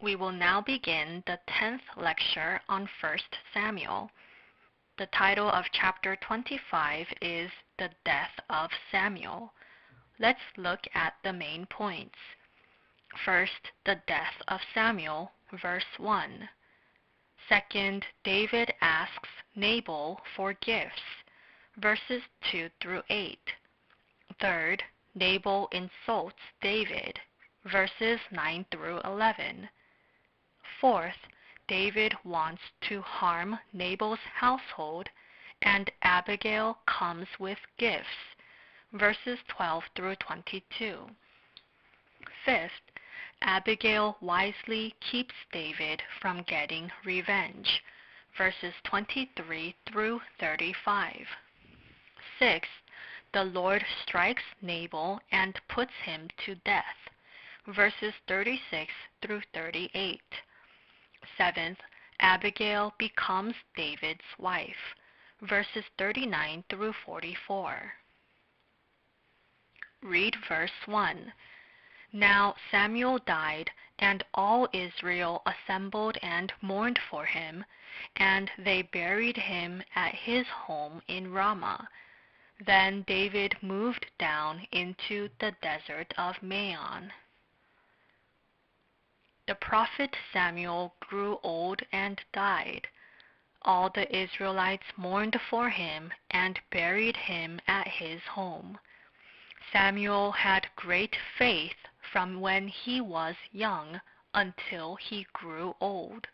We will now begin the 10th lecture on 1 Samuel. The title of chapter 25 is The Death of Samuel. Let's look at the main points. First, the death of Samuel, verse 1. Second, David asks Nabal for gifts, verses 2 through 8. Third, Nabal insults David, verses 9 through 11. Fourth, David wants to harm Nabal's household, and Abigail comes with gifts, verses 12 through 22. Fifth, Abigail wisely keeps David from getting revenge, verses 23 through 35. Sixth, the Lord strikes Nabal and puts him to death, verses 36 through 38. Seventh, Abigail becomes David's wife, verses 39 through 44. Read verse 1. Now Samuel died, and all Israel assembled and mourned for him, and they buried him at his home in Ramah. Then David moved down into the desert of Maon. The prophet Samuel grew old and died. All the Israelites mourned for him and buried him at his home. Samuel had great faith from when he was young until he grew old.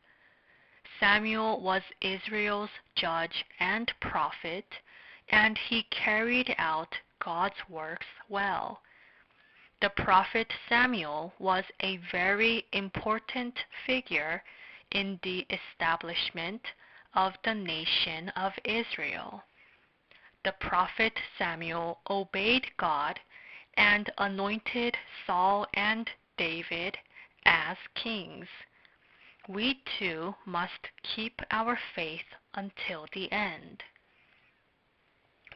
Samuel was Israel's judge and prophet, and he carried out God's works well. The prophet Samuel was a very important figure in the establishment of the nation of Israel. The prophet Samuel obeyed God and anointed Saul and David as kings. We too must keep our faith until the end.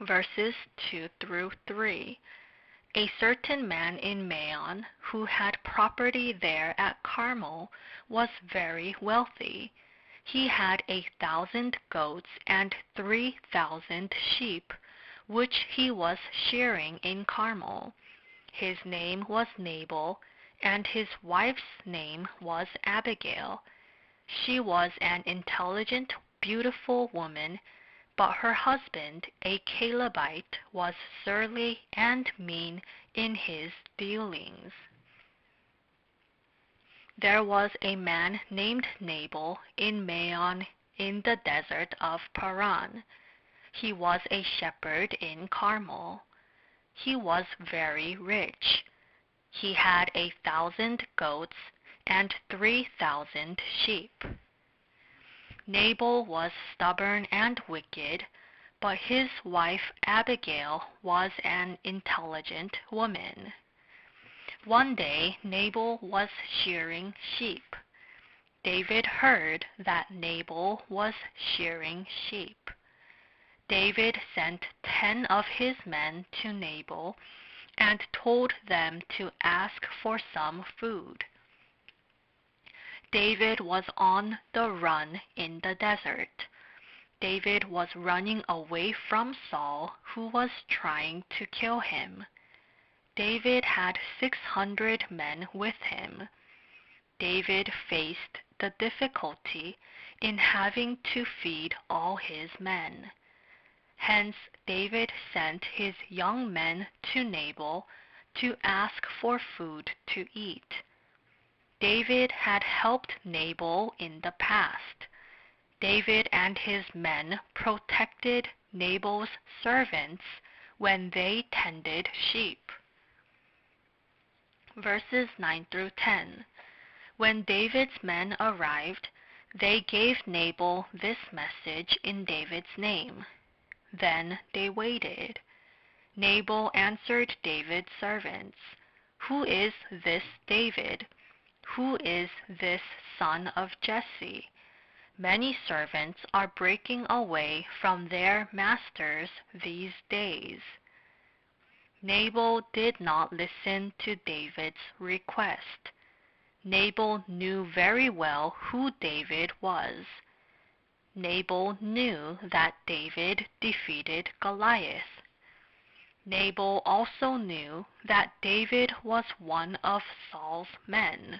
Verses 2 through 3. A certain man in Maon, who had property there at Carmel, was very wealthy. He had 1,000 goats and 3,000 sheep, which he was shearing in Carmel. His name was Nabal, and his wife's name was Abigail. She was an intelligent, beautiful woman, but her husband, a Calebite, was surly and mean in his dealings. There was a man named Nabal in Maon in the desert of Paran. He was a shepherd in Carmel. He was very rich. He had 1,000 goats and 3,000 sheep. Nabal was stubborn and wicked, but his wife Abigail was an intelligent woman. One day Nabal was shearing sheep. David heard that Nabal was shearing sheep. David sent 10 of his men to Nabal and told them to ask for some food. David was on the run in the desert. David was running away from Saul, who was trying to kill him. David had 600 men with him. David faced the difficulty in having to feed all his men. Hence, David sent his young men to Nabal to ask for food to eat. David had helped Nabal in the past. David and his men protected Nabal's servants when they tended sheep. Verses 9 through 10. When David's men arrived, they gave Nabal this message in David's name. Then they waited. Nabal answered David's servants, "Who is this David? Who is this son of Jesse? Many servants are breaking away from their masters these days." Nabal did not listen to David's request. Nabal knew very well who David was. Nabal knew that David defeated Goliath. Nabal also knew that David was one of Saul's men.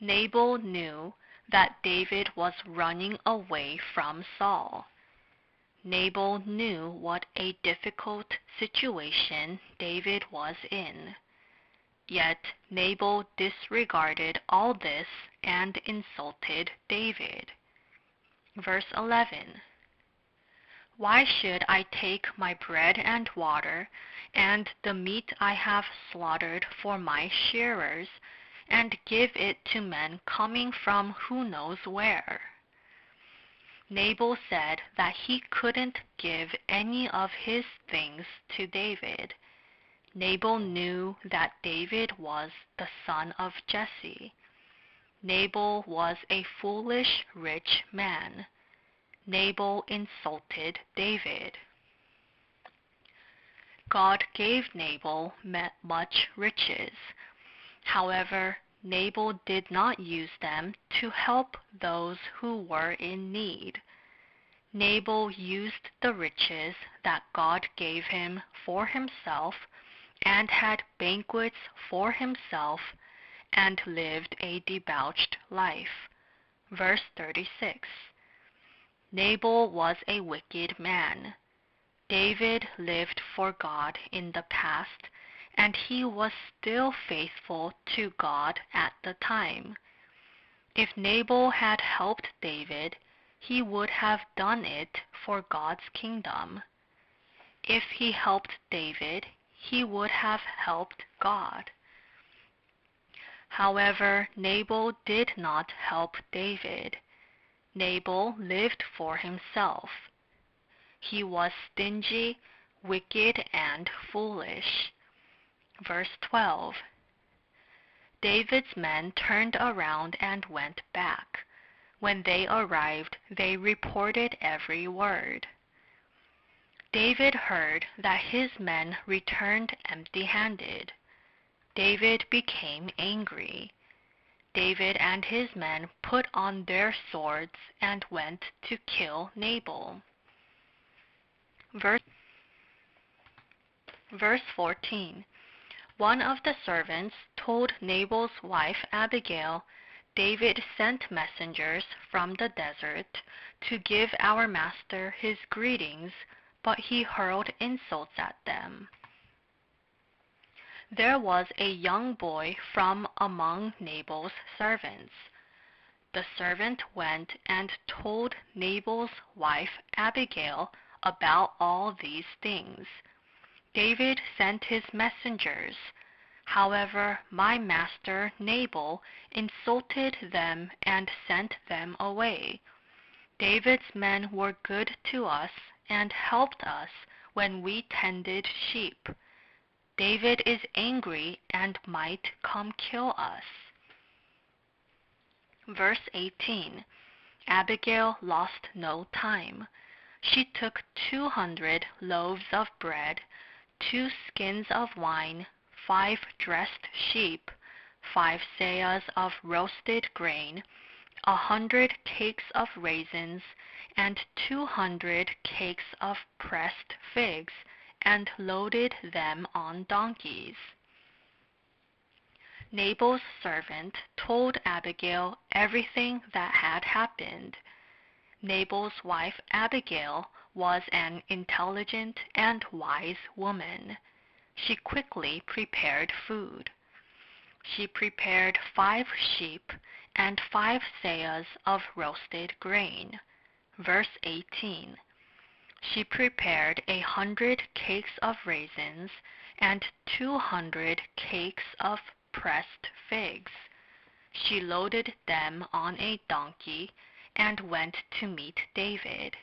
Nabal knew that David was running away from Saul. Nabal knew what a difficult situation David was in. Yet Nabal disregarded all this and insulted David. Verse 11. Why should I take my bread and water, and the meat I have slaughtered for my shearers, and give it to men coming from who knows where? Nabal said that he couldn't give any of his things to David. Nabal knew that David was the son of Jesse. Nabal was a foolish rich man. Nabal insulted David. God gave Nabal much riches. However, Nabal did not use them to help those who were in need. Nabal used the riches that God gave him for himself and had banquets for himself and lived a debauched life. Verse 36. Nabal was a wicked man. David lived for God in the past, and he was still faithful to God at the time. If Nabal had helped David, he would have done it for God's kingdom. If he helped David, he would have helped God. However, Nabal did not help David. Nabal lived for himself. He was stingy, wicked, and foolish. Verse 12. David's men turned around and went back. When they arrived, they reported every word. David heard that his men returned empty-handed. David became angry. David and his men put on their swords and went to kill Nabal. Verse 14. One of the servants told Nabal's wife Abigail, David sent messengers from the desert to give our master his greetings, but he hurled insults at them. There was a young boy from among Nabal's servants. The servant went and told Nabal's wife Abigail about all these things. David sent his messengers. However, my master Nabal insulted them and sent them away. David's men were good to us and helped us when we tended sheep. David is angry and might come kill us. Verse 18. Abigail lost no time. She took 200 loaves of bread, 2 skins of wine, 5 dressed sheep, 5 seahs of roasted grain, 100 cakes of raisins, and 200 cakes of pressed figs, and loaded them on donkeys. Nabal's servant told Abigail everything that had happened. Nabal's wife Abigail was an intelligent and wise woman. She quickly prepared food. She prepared 5 sheep and 5 seahs of roasted grain. Verse 18. She prepared 100 cakes of raisins and 200 cakes of pressed figs. She loaded them on a donkey and went to meet David.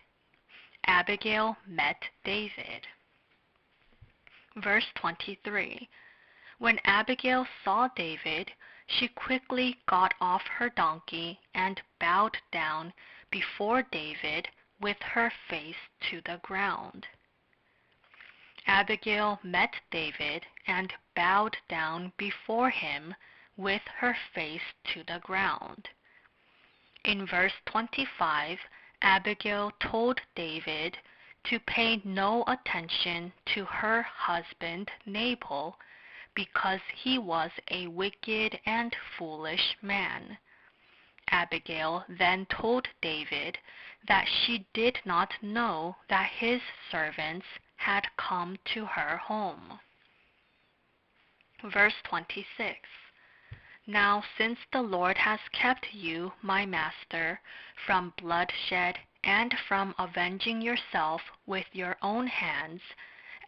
Abigail met David. Verse 23. When Abigail saw David, she quickly got off her donkey and bowed down before David with her face to the ground. Abigail met David and bowed down before him with her face to the ground. In verse 25, Abigail told David to pay no attention to her husband Nabal because he was a wicked and foolish man. Abigail then told David that she did not know that his servants had come to her home. Verse 26. Now since the Lord has kept you, my master, from bloodshed and from avenging yourself with your own hands,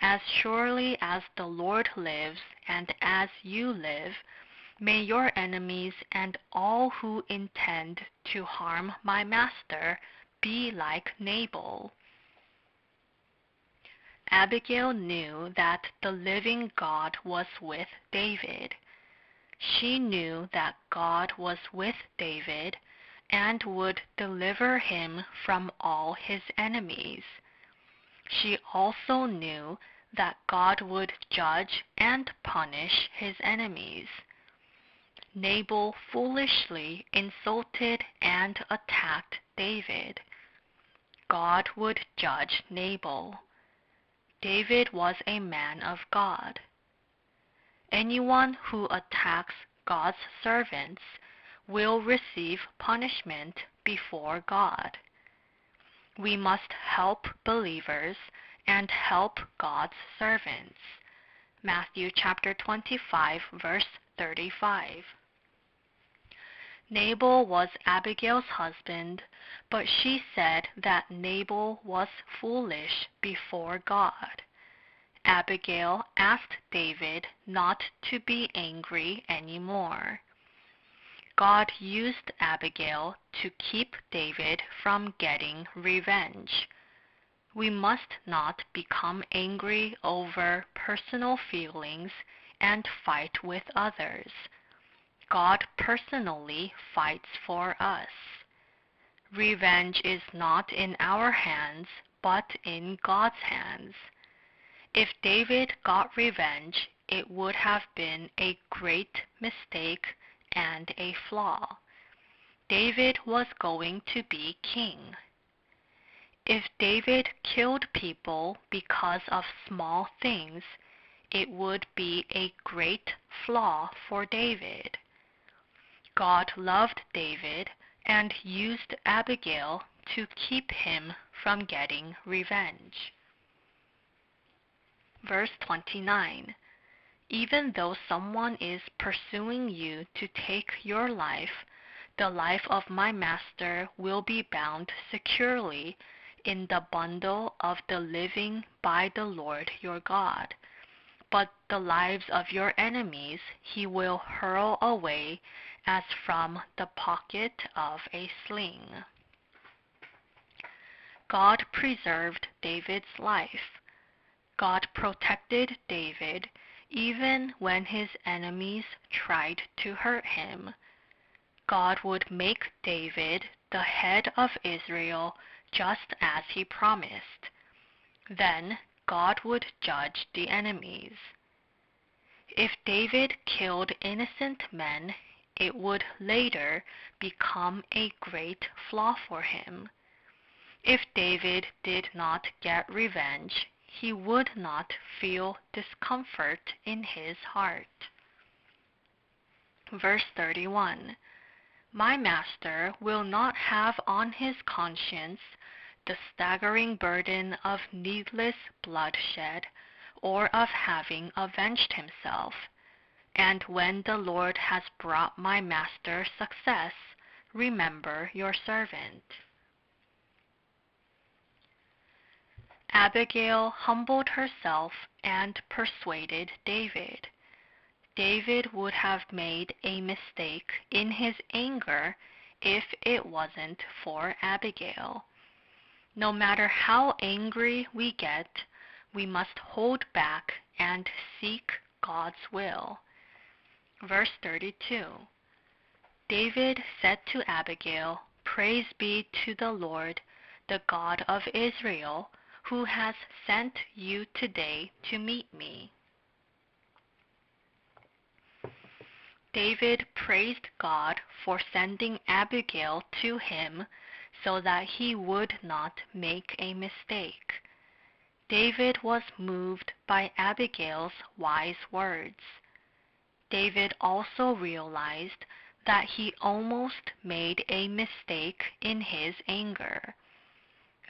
as surely as the Lord lives and as you live, may your enemies and all who intend to harm my master be like Nabal. Abigail knew that the living God was with David. She knew that God was with David and would deliver him from all his enemies. She also knew that God would judge and punish his enemies. Nabal foolishly insulted and attacked David. God would judge Nabal. David was a man of God. Anyone who attacks God's servants will receive punishment before God. We must help believers and help God's servants. Matthew chapter 25, verse 35. Nabal was Abigail's husband, but she said that Nabal was foolish before God. Abigail asked David not to be angry anymore. God used Abigail to keep David from getting revenge. We must not become angry over personal feelings and fight with others. God personally fights for us. Revenge is not in our hands, but in God's hands. If David got revenge, it would have been a great mistake and a flaw. David was going to be king. If David killed people because of small things, it would be a great flaw for David. God loved David and used Abigail to keep him from getting revenge. Verse 29. Even though someone is pursuing you to take your life, the life of my master will be bound securely in the bundle of the living by the Lord your God. But the lives of your enemies he will hurl away as from the pocket of a sling. God preserved David's life. God protected David even when his enemies tried to hurt him. God would make David the head of Israel just as he promised. Then God would judge the enemies. If David killed innocent men, it would later become a great flaw for him. If David did not get revenge, he would not feel discomfort in his heart. Verse 31. My master will not have on his conscience the staggering burden of needless bloodshed or of having avenged himself. And when the Lord has brought my master success, remember your servant. Abigail humbled herself and persuaded David. David would have made a mistake in his anger if it wasn't for Abigail. No matter how angry we get, we must hold back and seek God's will. Verse 32. David said to Abigail, Praise be to the Lord, the God of Israel, who has sent you today to meet me. David praised God for sending Abigail to him so that he would not make a mistake. David was moved by Abigail's wise words. David also realized that he almost made a mistake in his anger.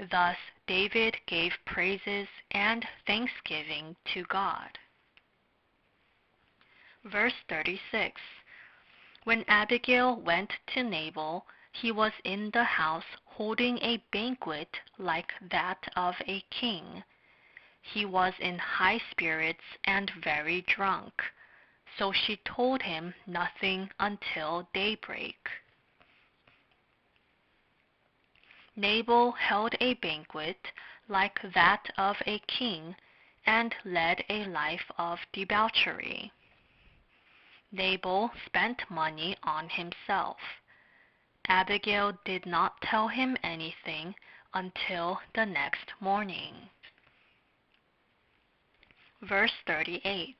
Thus, David gave praises and thanksgiving to God. Verse 36. When Abigail went to Nabal, he was in the house holding a banquet like that of a king. He was in high spirits and very drunk, so she told him nothing until daybreak. Nabal held a banquet like that of a king and led a life of debauchery. Nabal spent money on himself. Abigail did not tell him anything until the next morning. Verse 38.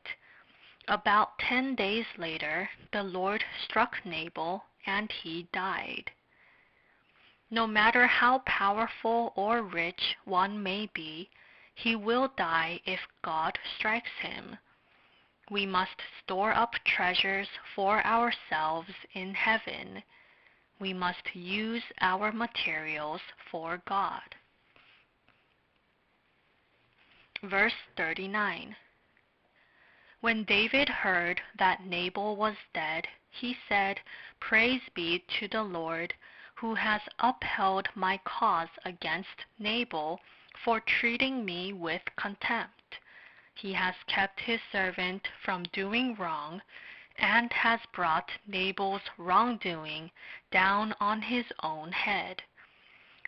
About 10 days later, the Lord struck Nabal, and he died. No matter how powerful or rich one may be, he will die if God strikes him. We must store up treasures for ourselves in heaven. We must use our materials for God. Verse 39. When David heard that Nabal was dead, he said, "Praise be to the Lord, who has upheld my cause against Nabal for treating me with contempt. He has kept his servant from doing wrong, and has brought Nabal's wrongdoing down on his own head."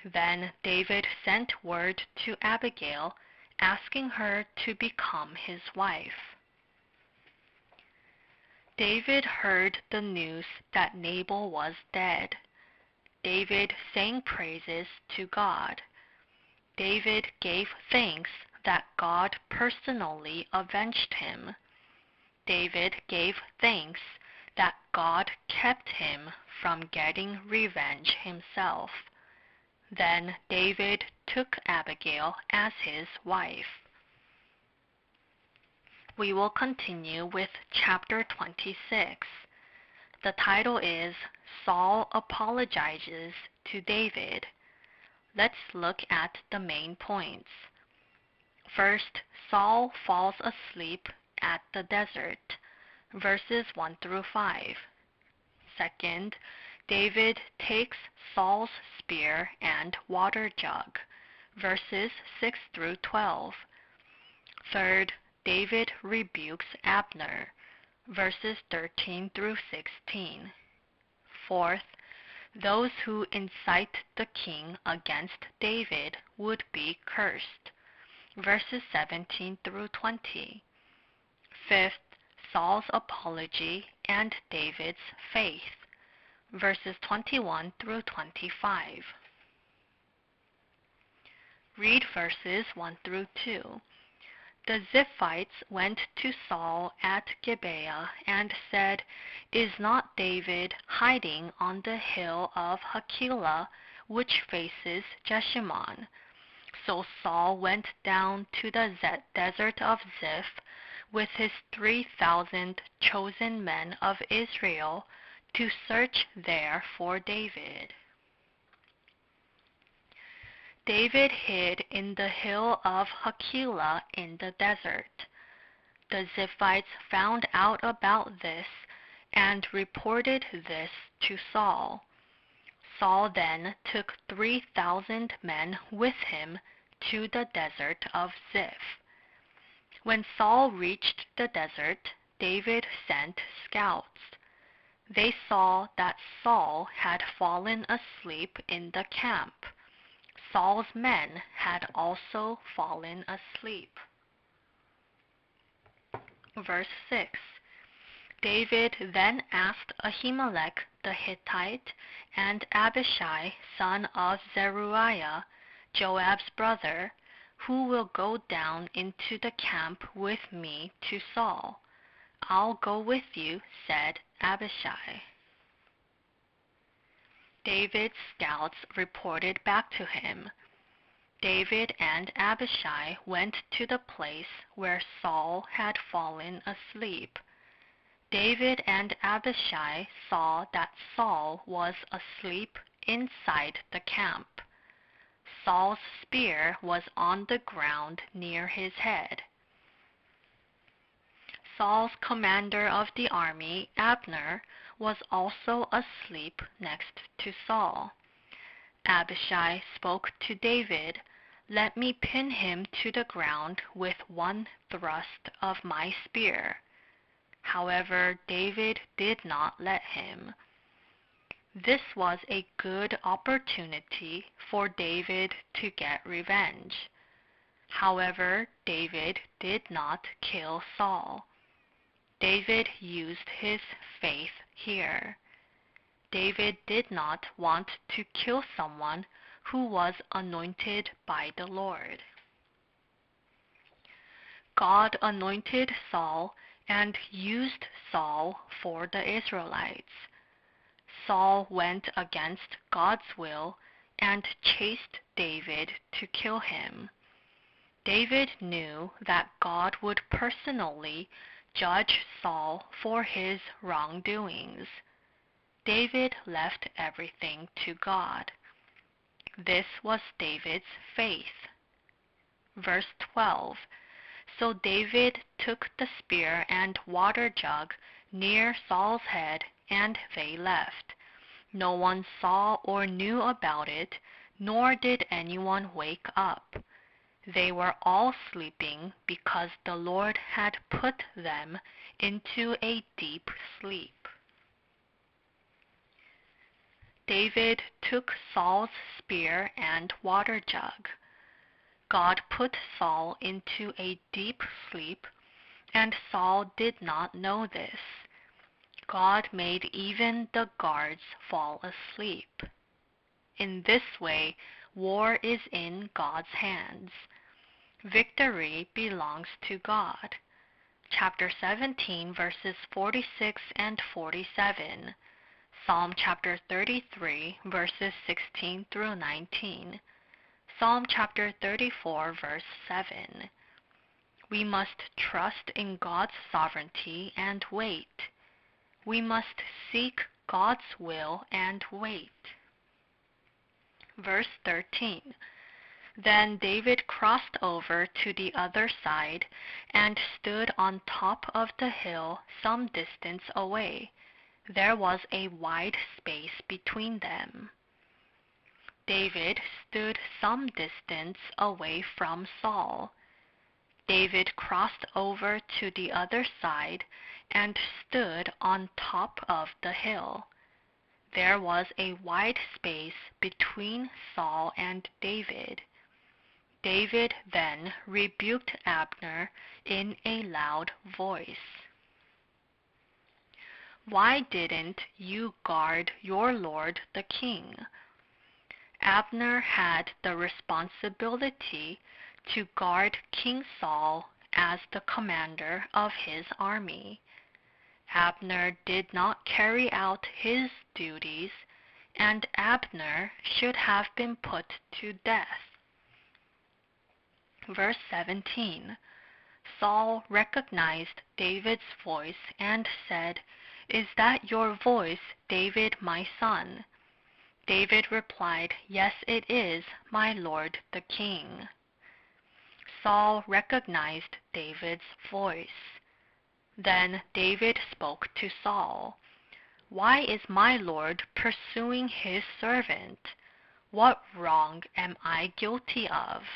Then David sent word to Abigail, asking her to become his wife. David heard the news that Nabal was dead. David sang praises to God. David gave thanks that God personally avenged him. David gave thanks that God kept him from getting revenge himself. Then David took Abigail as his wife. We will continue with chapter 26. The title is Saul Apologizes to David. Let's look at the main points. First, Saul falls asleep at the desert, verses 1 through 5. Second, David takes Saul's spear and water jug, verses 6 through 12. Third, David rebukes Abner, verses 13 through 16. Fourth, those who incite the king against David would be cursed, verses 17 through 20. Fifth, Saul's apology and David's faith, verses 21 through 25. Read verses 1 through 2. The Ziphites went to Saul at Gibeah and said, "Is not David hiding on the hill of Hachilah, which faces Jeshimon?" So Saul went down to the desert of Ziph with his 3,000 chosen men of Israel to search there for David. David hid in the hill of Hachilah in the desert. The Ziphites found out about this and reported this to Saul. Saul then took 3,000 men with him to the desert of Ziph. When Saul reached the desert, David sent scouts. They saw that Saul had fallen asleep in the camp. Saul's men had also fallen asleep. Verse 6. David then asked Ahimelech the Hittite and Abishai son of Zeruiah, Joab's brother, "Who will go down into the camp with me to Saul?" "I'll go with you," said Abishai. David's scouts reported back to him. David and Abishai went to the place where Saul had fallen asleep. David and Abishai saw that Saul was asleep inside the camp. Saul's spear was on the ground near his head. Saul's commander of the army, Abner, was also asleep next to Saul. Abishai spoke to David, "Let me pin him to the ground with one thrust of my spear." However, David did not let him. This was a good opportunity for David to get revenge. However, David did not kill Saul. David used his faith here. David did not want to kill someone who was anointed by the Lord. God anointed Saul and used Saul for the Israelites. Saul went against God's will and chased David to kill him. David knew that God would personally judge Saul for his wrongdoings. David left everything to God. This was David's faith. Verse 12. So David took the spear and water jug near Saul's head, and they left. No one saw or knew about it, nor did anyone wake up. They were all sleeping because the Lord had put them into a deep sleep. David took Saul's spear and water jug. God put Saul into a deep sleep, and Saul did not know this. God made even the guards fall asleep. In this way, war is in God's hands. Victory belongs to God. Chapter 17, verses 46 and 47. Psalm chapter 33, verses 16 through 19. Psalm chapter 34, verse 7. We must trust in God's sovereignty and wait. We must seek God's will and wait. Verse 13. Then David crossed over to the other side and stood on top of the hill some distance away. There was a wide space between them. David stood some distance away from Saul. David crossed over to the other side and stood on top of the hill. There was a wide space between Saul and David. David then rebuked Abner in a loud voice. "Why didn't you guard your lord the king?" Abner had the responsibility to guard King Saul as the commander of his army. Abner did not carry out his duties, and Abner should have been put to death. Verse 17. Saul recognized David's voice and said, "Is that your voice, David, my son?" David replied, "Yes, it is, my lord the king." Saul recognized David's voice. Then David spoke to Saul, "Why is my lord pursuing his servant? What wrong am I guilty of?"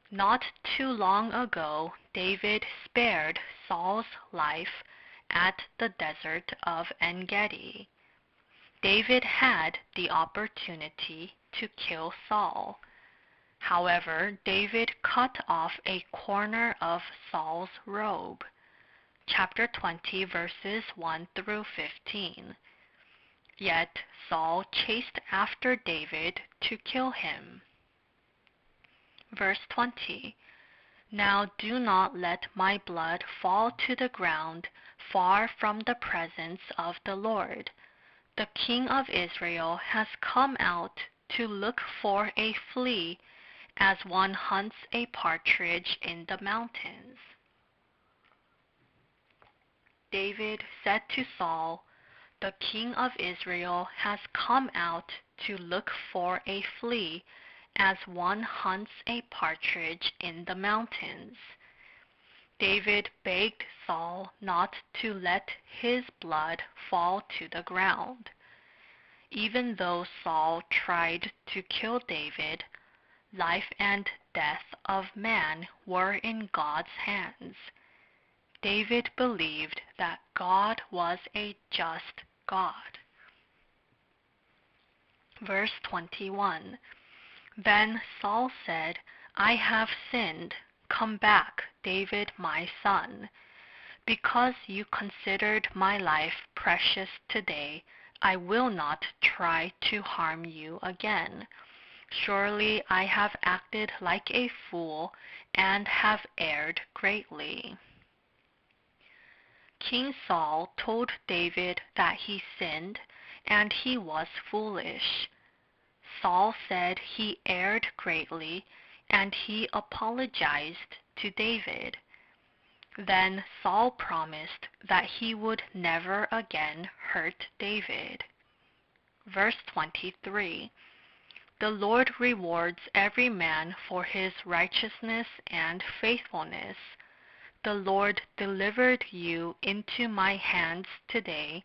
Not too long ago, David spared Saul's life at the desert of En-Gedi. David had the opportunity to kill Saul. However, David cut off a corner of Saul's robe. Chapter 20, verses 1 through 15. Yet Saul chased after David to kill him. Verse 20. Now do not let my blood fall to the ground far from the presence of the Lord. The King of Israel has come out to look for a flea, as one hunts a partridge in the mountains." David said to Saul, "The King of Israel has come out to look for a flea, as one hunts a partridge in the mountains." David begged Saul not to let his blood fall to the ground. Even though Saul tried to kill David, life and death of man were in God's hands. David believed that God was a just God. Verse 21. Then Saul said, "I have sinned. Come back, David my son. Because you considered my life precious today, I will not try to harm you again. Surely I have acted like a fool and have erred greatly." King Saul told David that he sinned and he was foolish. Saul said he erred greatly, and he apologized to David. Then Saul promised that he would never again hurt David. Verse 23. The Lord rewards every man for his righteousness and faithfulness. The Lord delivered you into my hands today,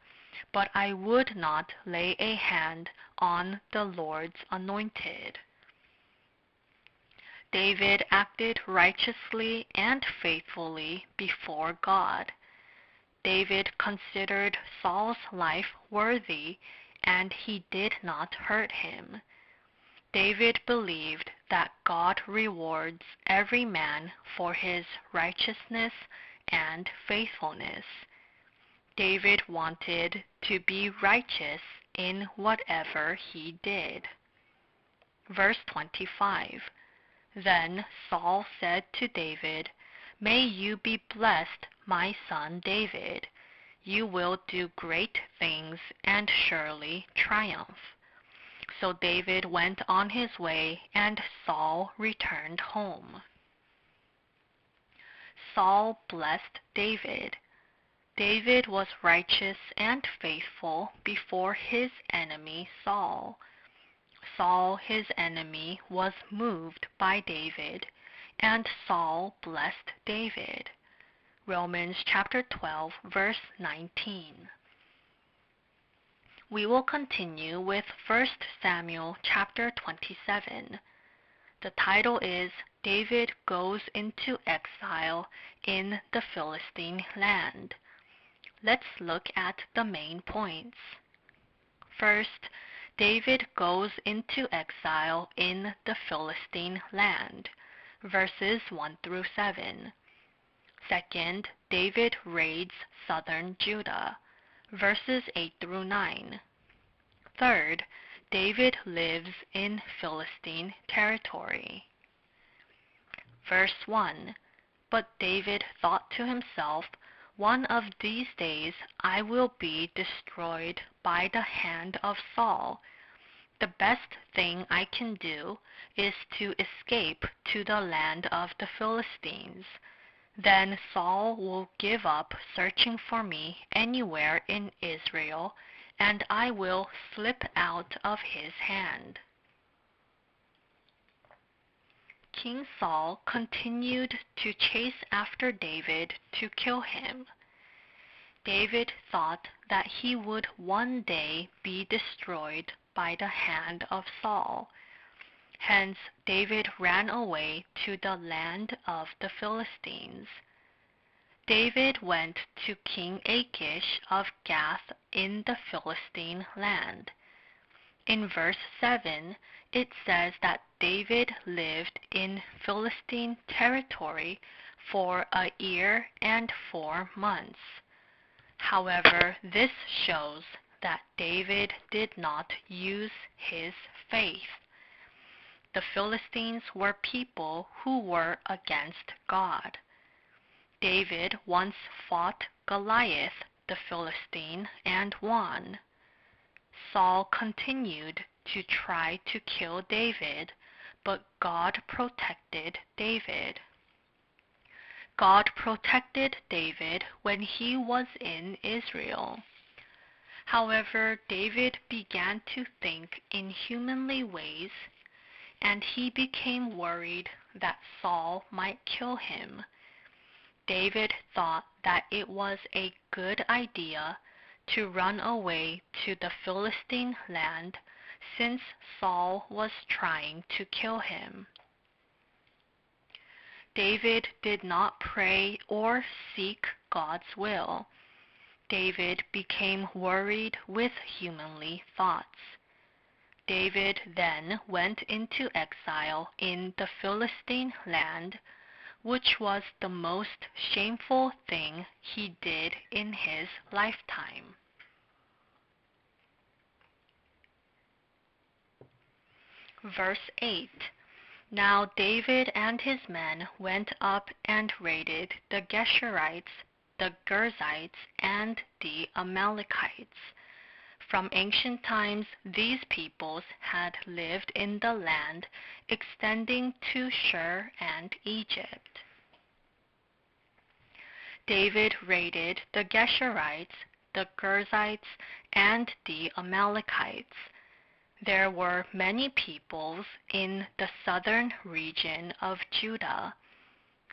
but I would not lay a hand on the Lord's anointed. David acted righteously and faithfully before God. David considered Saul's life worthy, and he did not hurt him. David believed that God rewards every man for his righteousness and faithfulness. David wanted to be righteous in whatever he did. Verse 25. Then Saul said to David, "May you be blessed, my son David. You will do great things and surely triumph." So David went on his way, and Saul returned home. Saul blessed David. David was righteous and faithful before his enemy Saul. Saul, his enemy, was moved by David, and Saul blessed David. Romans chapter 12, verse 19. We will continue with 1 Samuel chapter 27. The title is David Goes into Exile in the Philistine Land. Let's look at the main points. First, David goes into exile in the Philistine land, verses 1 through 7. Second, David raids southern Judah, verses 8 through 9. Third, David lives in Philistine territory. Verse 1. But David thought to himself, "One of these days I will be destroyed by the hand of Saul. The best thing I can do is to escape to the land of the Philistines. Then Saul will give up searching for me anywhere in Israel, and I will slip out of his hand." King Saul continued to chase after David to kill him. David thought that he would one day be destroyed by the hand of Saul. Hence, David ran away to the land of the Philistines. David went to King Achish of Gath in the Philistine land. In verse 7, it says that David lived in Philistine territory for a year and 4 months. However, this shows that David did not use his faith. the Philistines were people who were against God. David once fought Goliath, the Philistine, and won. Saul continued to try to kill David, but God protected David. God protected David when he was in Israel. However, David began to think in humanly ways, and he became worried that Saul might kill him. David thought that it was a good idea to run away to the Philistine land since Saul was trying to kill him. David did not pray or seek God's will. David became worried with humanly thoughts. David then went into exile in the Philistine land, which was the most shameful thing he did in his lifetime. Verse 8. Now David and his men went up and raided the Geshurites, the Girzites, and the Amalekites. From ancient times, these peoples had lived in the land extending to Shur and Egypt. David raided the Geshurites, the Girzites, and the Amalekites. There were many peoples in the southern region of Judah.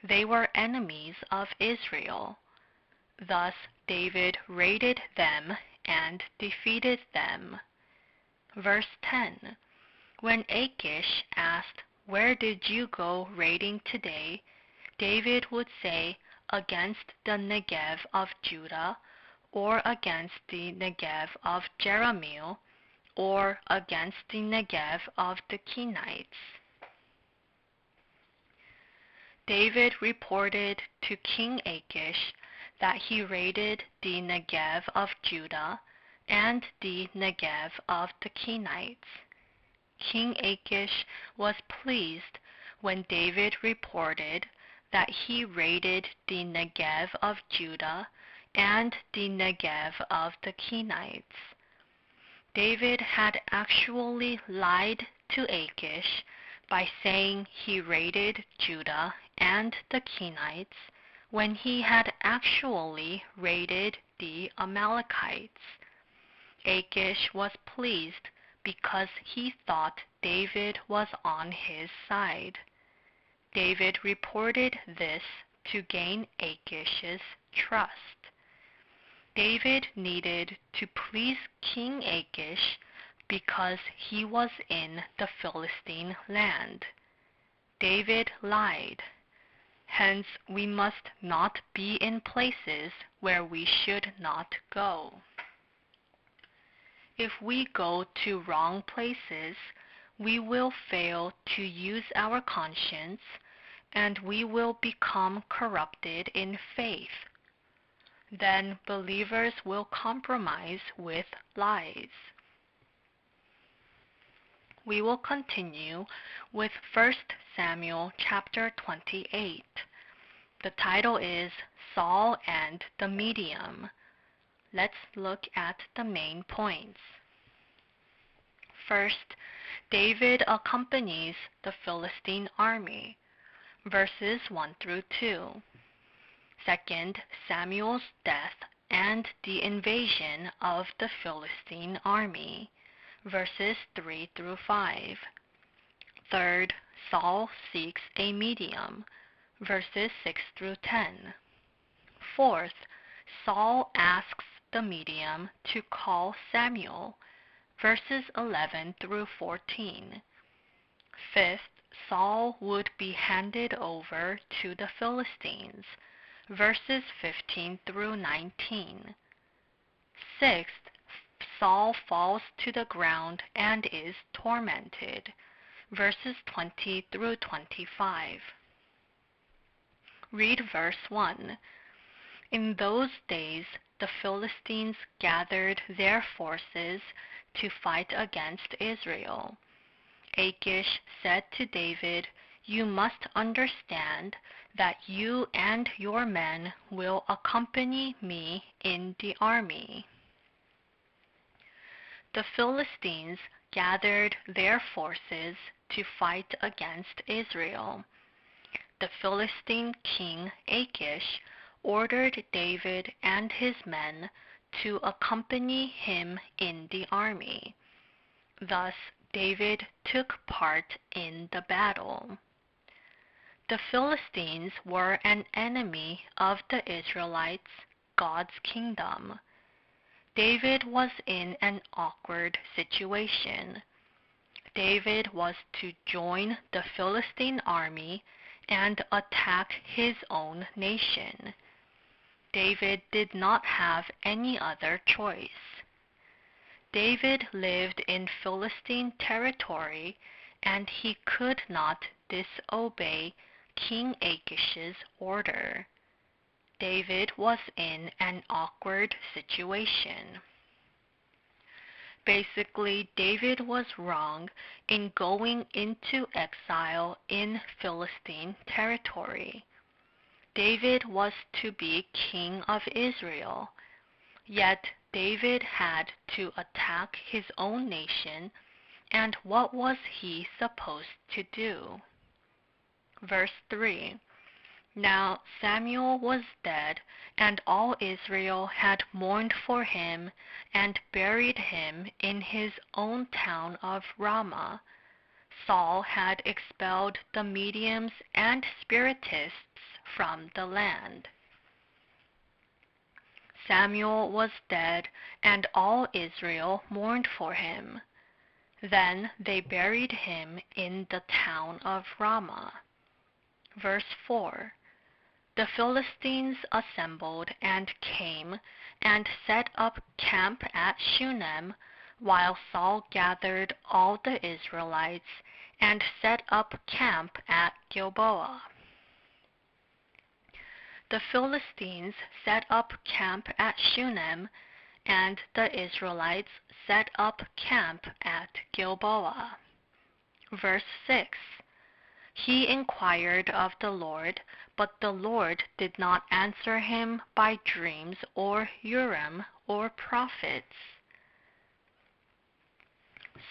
They were enemies of Israel. Thus David raided them and defeated them. Verse 10. When Achish asked, "Where did you go raiding today?" David would say, "Against the Negev of Judah," or "against the Negev of Jerahmeel," or "against the Negev of the Kenites." David reported to King Achish that he raided the Negev of Judah and the Negev of the Kenites. King Achish was pleased when David reported that he raided the Negev of Judah and the Negev of the Kenites. David had actually lied to Achish by saying he raided Judah and the Kenites when he had actually raided the Amalekites. Achish was pleased because he thought David was on his side. David reported this to gain Achish's trust. David needed to please King Achish because he was in the Philistine land. David lied. Hence, we must not be in places where we should not go. If we go to wrong places, we will fail to use our conscience, and we will become corrupted in faith. Then believers will compromise with lies. We will continue with 1 Samuel chapter 28. The title is Saul and the Medium. Let's look at the main points. First, David accompanies the Philistine army, verses 1 through 2. Second, Samuel's death and the invasion of the Philistine army, verses 3 through 5. Third, Saul seeks a medium, verses 6 through 10. Fourth, Saul asks the medium to call Samuel, verses 11 through 14. Fifth, Saul would be handed over to the Philistines, verses 15 through 19. Sixth, Saul falls to the ground and is tormented, verses 20 through 25. Read verse 1. In those days, the Philistines gathered their forces to fight against Israel. Achish said to David, "You must understand that you and your men will accompany me in the army." The Philistines gathered their forces to fight against Israel. The Philistine king Achish ordered David and his men to accompany him in the army. Thus, David took part in the battle. The Philistines were an enemy of the Israelites, God's kingdom. David was in an awkward situation. David was to join the Philistine army and attack his own nation. David did not have any other choice. David lived in Philistine territory, and he could not disobey King Achish's order. David was in an awkward situation. Basically, David was wrong in going into exile in Philistine territory. David was to be king of Israel, yet David had to attack his own nation, and what was he supposed to do? Verse 3. Now Samuel was dead, and all Israel had mourned for him and buried him in his own town of Ramah. Saul had expelled the mediums and spiritists from the land. Samuel was dead, and all Israel mourned for him. Then they buried him in the town of Ramah. Verse 4. The Philistines assembled and came and set up camp at Shunem, while Saul gathered all the Israelites and set up camp at Gilboa. The Philistines set up camp at Shunem, and the Israelites set up camp at Gilboa. Verse 6. He inquired of the Lord, but the Lord did not answer him by dreams or Urim or prophets.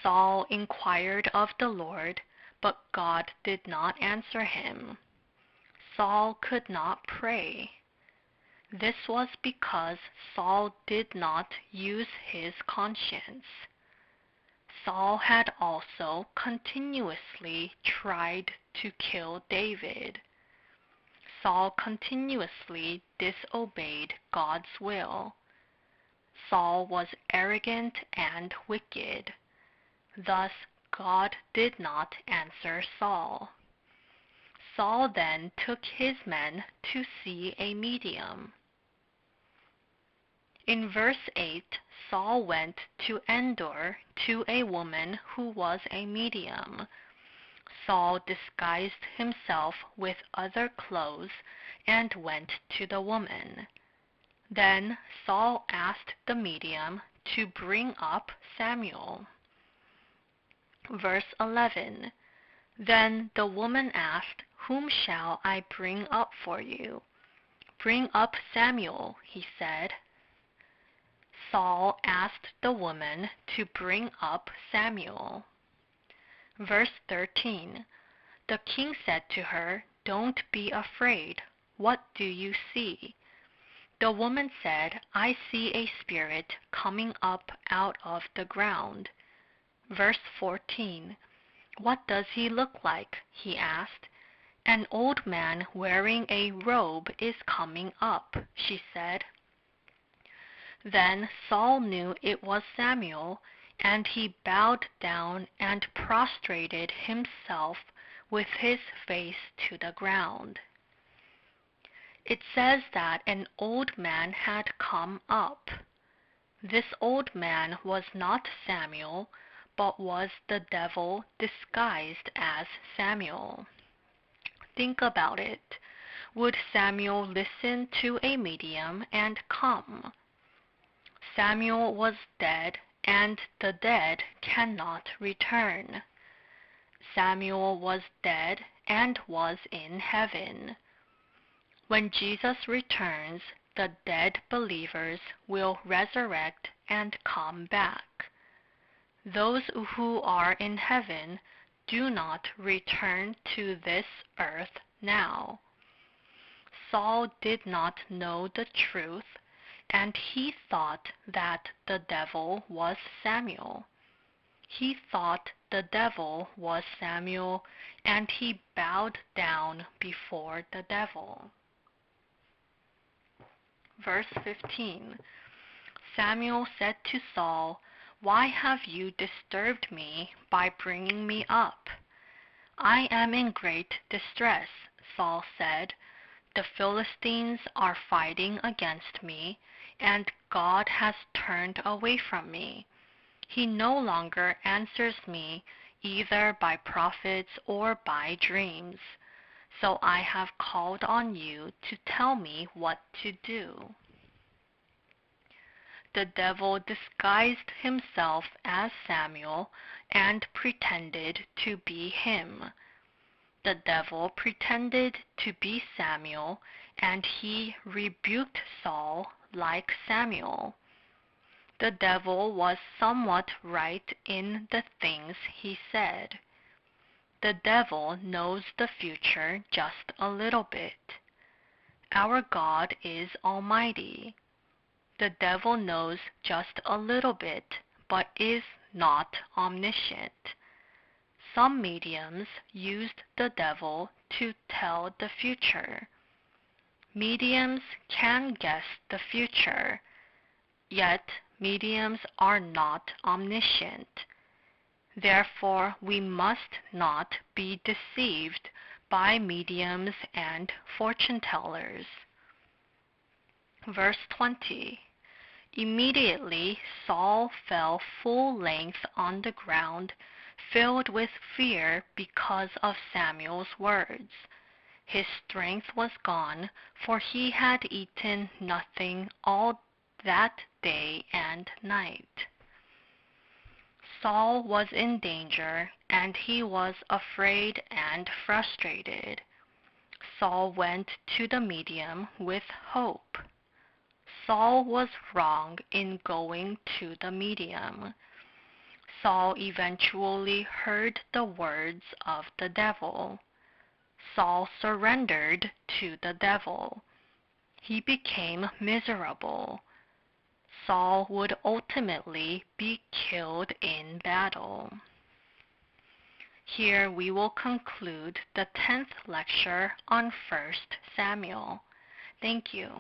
Saul inquired of the Lord, but God did not answer him. Saul could not pray. This was because Saul did not use his conscience. Saul had also continuously tried to kill David. Saul continuously disobeyed God's will. Saul was arrogant and wicked. Thus, God did not answer Saul. Saul then took his men to see a medium. In verse 8, Saul went to Endor to a woman who was a medium. Saul disguised himself with other clothes and went to the woman. Then Saul asked the medium to bring up Samuel. Verse 11. Then the woman asked, "Whom shall I bring up for you?" "Bring up Samuel," he said. Saul asked the woman to bring up Samuel. Verse 13. The king said to her, "Don't be afraid. What do you see?" The woman said, "I see a spirit coming up out of the ground." Verse 14. "What does he look like?" he asked. "An old man wearing a robe is coming up," she said. Then Saul knew it was Samuel, and he bowed down and prostrated himself with his face to the ground. It says that an old man had come up. This old man was not Samuel, but was the devil disguised as Samuel. Think about it. Would Samuel listen to a medium and come? Samuel was dead, and the dead cannot return. Samuel was dead and was in heaven. When Jesus returns, the dead believers will resurrect and come back. Those who are in heaven do not return to this earth now. Saul did not know the truth, and he thought that the devil was Samuel. He thought the devil was Samuel, and he bowed down before the devil. Verse 15. Samuel said to Saul, "Why have you disturbed me by bringing me up?" "I am in great distress," Saul said. "The Philistines are fighting against me, and God has turned away from me. He no longer answers me either by prophets or by dreams. So I have called on you to tell me what to do." The devil disguised himself as Samuel and pretended to be him. The devil pretended to be Samuel, and he rebuked Saul like Samuel. The devil was somewhat right in the things he said. The devil knows the future just a little bit. Our God is almighty. The devil knows just a little bit, but is not omniscient. Some mediums used the devil to tell the future. Mediums can guess the future, yet mediums are not omniscient. Therefore, we must not be deceived by mediums and fortune-tellers. Verse 20. Immediately Saul fell full length on the ground, filled with fear because of Samuel's words. His strength was gone, for he had eaten nothing all that day and night. Saul was in danger, and he was afraid and frustrated. Saul went to the medium with hope. Saul was wrong in going to the medium. Saul eventually heard the words of the devil. Saul surrendered to the devil. He became miserable. Saul would ultimately be killed in battle. Here we will conclude the 10th lecture on 1 Samuel. Thank you.